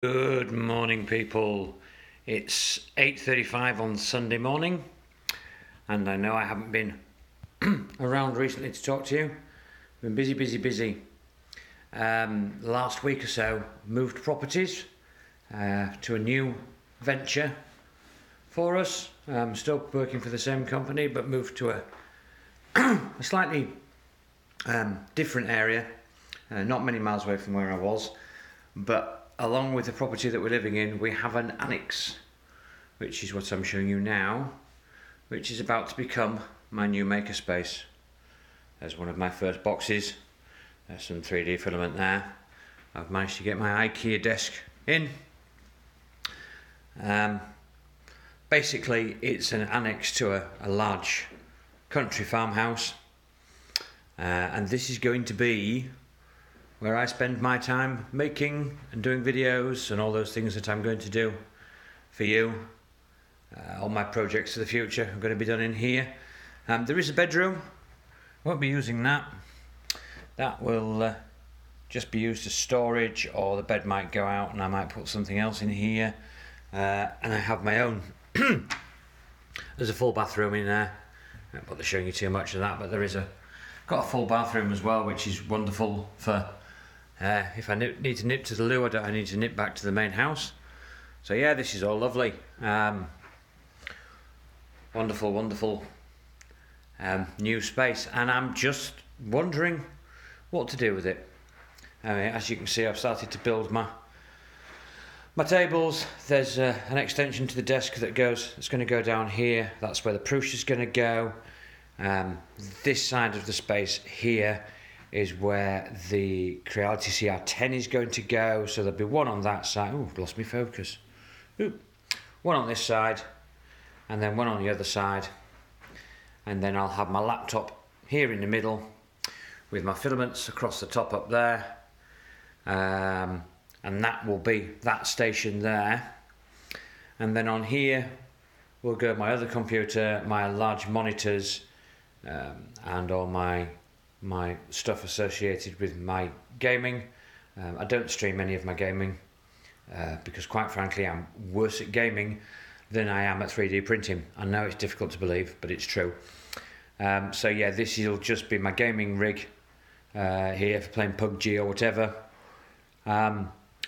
Good morning, people. It's 8:35 on Sunday morning, and I know I haven't been around recently to talk to you. Been busy. Last week or so, moved properties to a new venture for us. Still working for the same company, but moved to a slightly different area, not many miles away from where I was, but along with the property that we're living in, we have an annex, which is what I'm showing you now, which is about to become my new makerspace. There's one of my first boxes. There's some 3D filament there. I've managed to get my IKEA desk in. Basically, it's an annex to a large country farmhouse, and this is going to be where I spend my time making and doing videos and all those things that I'm going to do for you. All my projects for the future are going to be done in here. There is a bedroom. Won't be using that. That will just be used as storage, or the bed might go out and I might put something else in here. And I have my own. There's a full bathroom in there. I won't bother showing you too much of that, but there is got a full bathroom as well, which is wonderful for if I need to nip to the loo, I need to nip back to the main house. So yeah, this is all lovely. Wonderful new space, and I'm just wondering what to do with it. As you can see, I've started to build my tables. There's an extension to the desk it's going to go down here. That's where the Prusa is going to go. This side of the space here is where the Creality CR10 is going to go. So there'll be one on that side. Oh, I've lost my focus. Ooh. One on this side, and then one on the other side. And then I'll have my laptop here in the middle with my filaments across the top up there. And that will be that station there. And then on here will go my other computer, my large monitors, and all my stuff associated with my gaming. I don't stream any of my gaming because, quite frankly, I'm worse at gaming than I am at 3D printing. I know it's difficult to believe, but it's true. So yeah, this will just be my gaming rig here for playing PUBG or whatever.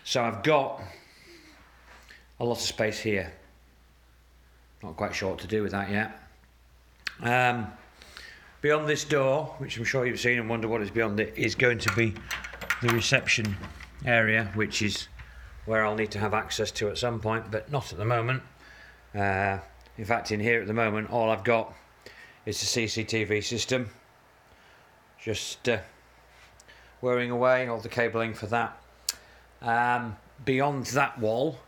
So I've got a lot of space here. Not quite sure what to do with that yet. Beyond this door, which I'm sure you've seen and wonder what is beyond it, is going to be the reception area, which is where I'll need to have access to at some point, but not at the moment. In fact, in here at the moment, all I've got is the CCTV system. Just whirring away, all the cabling for that. Beyond that wall,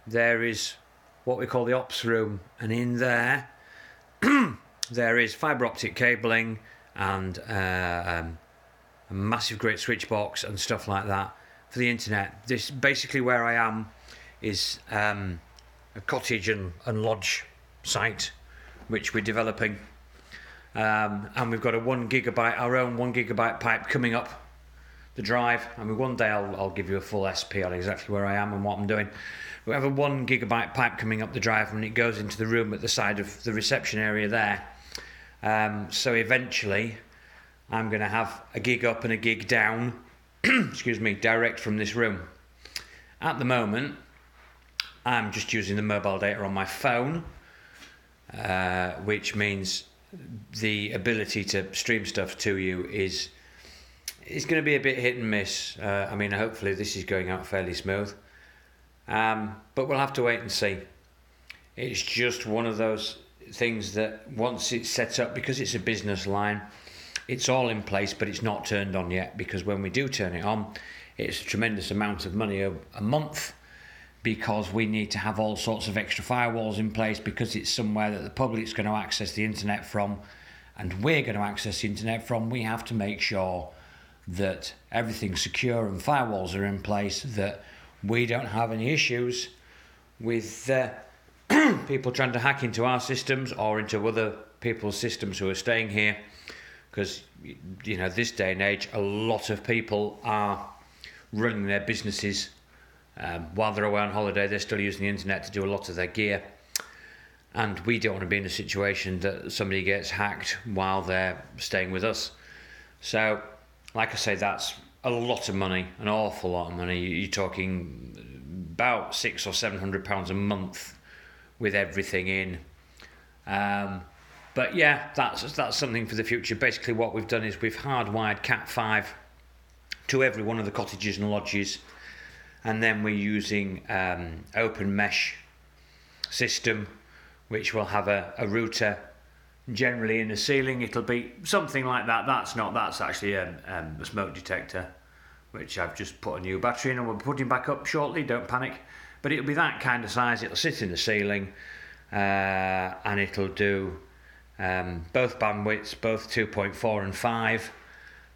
there is what we call the ops room, and in there there is fibre optic cabling and a massive great switch box and stuff like that for the internet. This basically where I am is a cottage and lodge site which we're developing, and we've got our own 1 gigabyte pipe coming up the drive. I mean, one day I'll give you a full SP on exactly where I am and what I'm doing. We have a 1 gigabyte pipe coming up the drive, and it goes into the room at the side of the reception area there. So eventually I'm going to have a gig up and a gig down excuse me, direct from this room. At the moment I'm just using the mobile data on my phone, which means the ability to stream stuff to you is going to be a bit hit and miss. I mean, hopefully this is going out fairly smooth, but we'll have to wait and see. It's just one of those things that once it's set up, because it's a business line, it's all in place, but it's not turned on yet, because when we do turn it on, it's a tremendous amount of money a month, because we need to have all sorts of extra firewalls in place, because it's somewhere that the public's going to access the internet from, and we're going to access the internet from. We have to make sure that everything's secure and firewalls are in place, that we don't have any issues with people trying to hack into our systems or into other people's systems who are staying here, because this day and age a lot of people are running their businesses While they're away on holiday, they're still using the internet to do a lot of their gear. And we don't want to be in a situation that somebody gets hacked while they're staying with us. So, like I say, that's a lot of money, an awful lot of money. You're talking about £600 or £700 a month with everything in. But yeah, that's something for the future. Basically, what we've done is we've hardwired Cat5 to every one of the cottages and lodges, and then we're using open mesh system, which will have a router generally in the ceiling. It'll be something like that. That's actually a smoke detector, which I've just put a new battery in and we'll be putting back up shortly, don't panic. But it'll be that kind of size. It'll sit in the ceiling, and it'll do both bandwidths, both 2.4 and 5,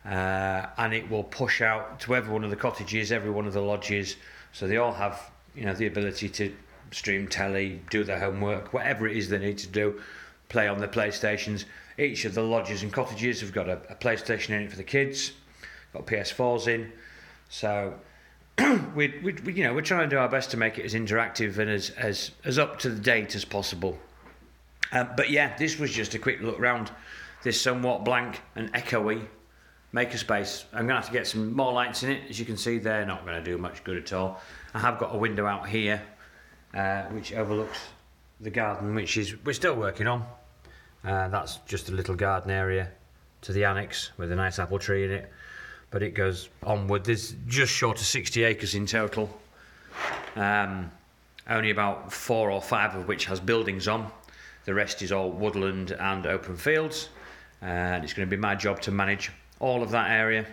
and it will push out to every one of the cottages, every one of the lodges, so they all have, you know, the ability to stream telly, do their homework, whatever it is they need to do, play on their PlayStations. Each of the lodges and cottages have got a PlayStation in it for the kids, got PS4s in, so we you know, we're trying to do our best to make it as interactive and as up to the date as possible. But yeah, this was just a quick look round this somewhat blank and echoey makerspace. I'm going to have to get some more lights in it. As you can see, they're not going to do much good at all. I have got a window out here, which overlooks the garden, which we're still working on. That's just a little garden area to the annex with a nice apple tree in it. But it goes onward. There's just short of 60 acres in total. Only about 4 or 5 of which has buildings on. The rest is all woodland and open fields. And it's going to be my job to manage all of that area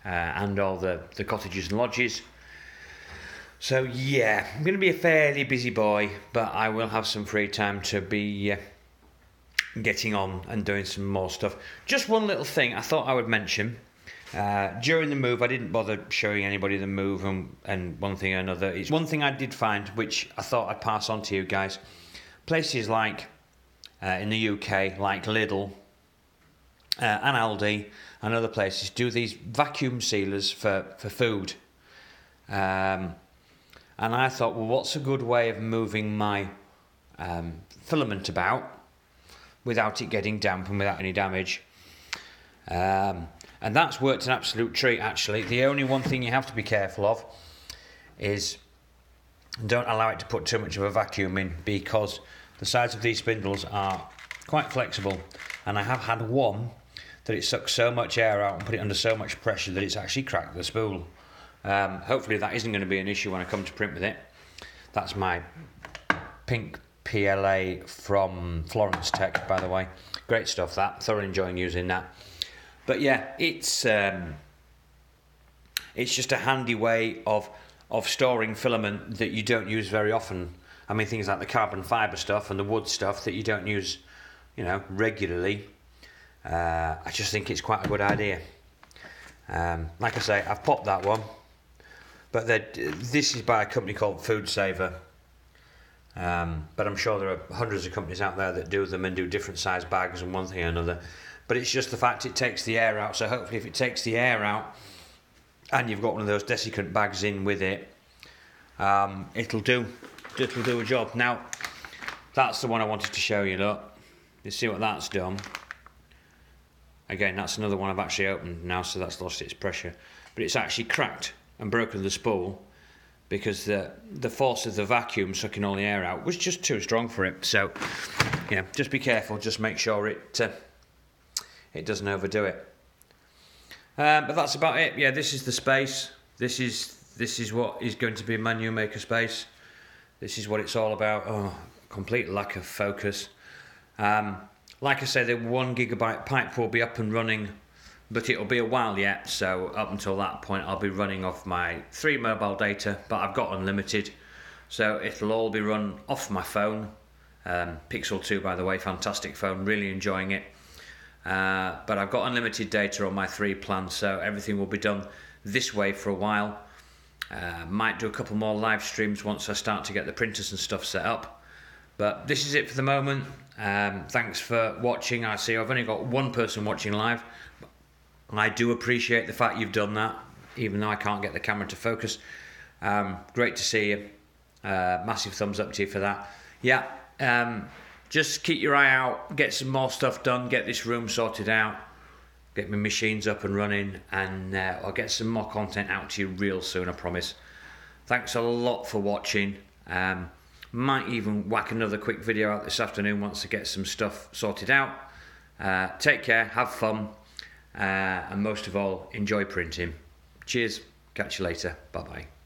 and all the cottages and lodges. So yeah, I'm going to be a fairly busy boy, but I will have some free time to be getting on and doing some more stuff. Just one little thing I thought I would mention. During the move, I didn't bother showing anybody the move and one thing or another. It's one thing I did find, which I thought I'd pass on to you guys. Places like, in the UK, like Lidl and Aldi and other places, do these vacuum sealers for food. And I thought, well, what's a good way of moving my filament about without it getting damp and without any damage? And that's worked an absolute treat, actually. The only one thing you have to be careful of is don't allow it to put too much of a vacuum in, because the sides of these spindles are quite flexible, and I have had one that it sucks so much air out and put it under so much pressure that it's actually cracked the spool. Hopefully that isn't going to be an issue when I come to print with it. That's my pink PLA from Florence Tech, by the way. Great stuff, that. Thoroughly enjoying using that. But yeah, it's just a handy way of storing filament that you don't use very often. I mean, things like the carbon fibre stuff and the wood stuff that you don't use, you know, regularly. I just think it's quite a good idea. Like I say, I've popped that one, but this is by a company called Food Saver. But I'm sure there are hundreds of companies out there that do them and do different size bags and one thing or another. But it's just the fact it takes the air out. So hopefully if it takes the air out and you've got one of those desiccant bags in with it, it'll do a job. Now, that's the one I wanted to show you, look. You see what that's done. Again, that's another one I've actually opened now, so that's lost its pressure. But it's actually cracked and broken the spool because the force of the vacuum sucking all the air out was just too strong for it. So, yeah, just be careful. Just make sure it doesn't overdo it. But that's about it. Yeah, this is the space. This is what is going to be my new makerspace. This is what it's all about. Oh, complete lack of focus. Like I say, the 1 gigabyte pipe will be up and running, but it'll be a while yet. So up until that point, I'll be running off my 3 mobile data, but I've got unlimited. So it'll all be run off my phone. Pixel 2, by the way, fantastic phone, really enjoying it. But I've got unlimited data on my 3 plan, so everything will be done this way for a while. Might do a couple more live streams once I start to get the printers and stuff set up. But this is it for the moment. Thanks for watching. I see I've only got one person watching live. I do appreciate the fact you've done that, even though I can't get the camera to focus. Great to see you. Massive thumbs up to you for that. Yeah, just keep your eye out, get some more stuff done, get this room sorted out, get my machines up and running, and I'll get some more content out to you real soon, I promise. Thanks a lot for watching. Might even whack another quick video out this afternoon once I get some stuff sorted out. Take care, have fun, and most of all, enjoy printing. Cheers, catch you later, bye bye.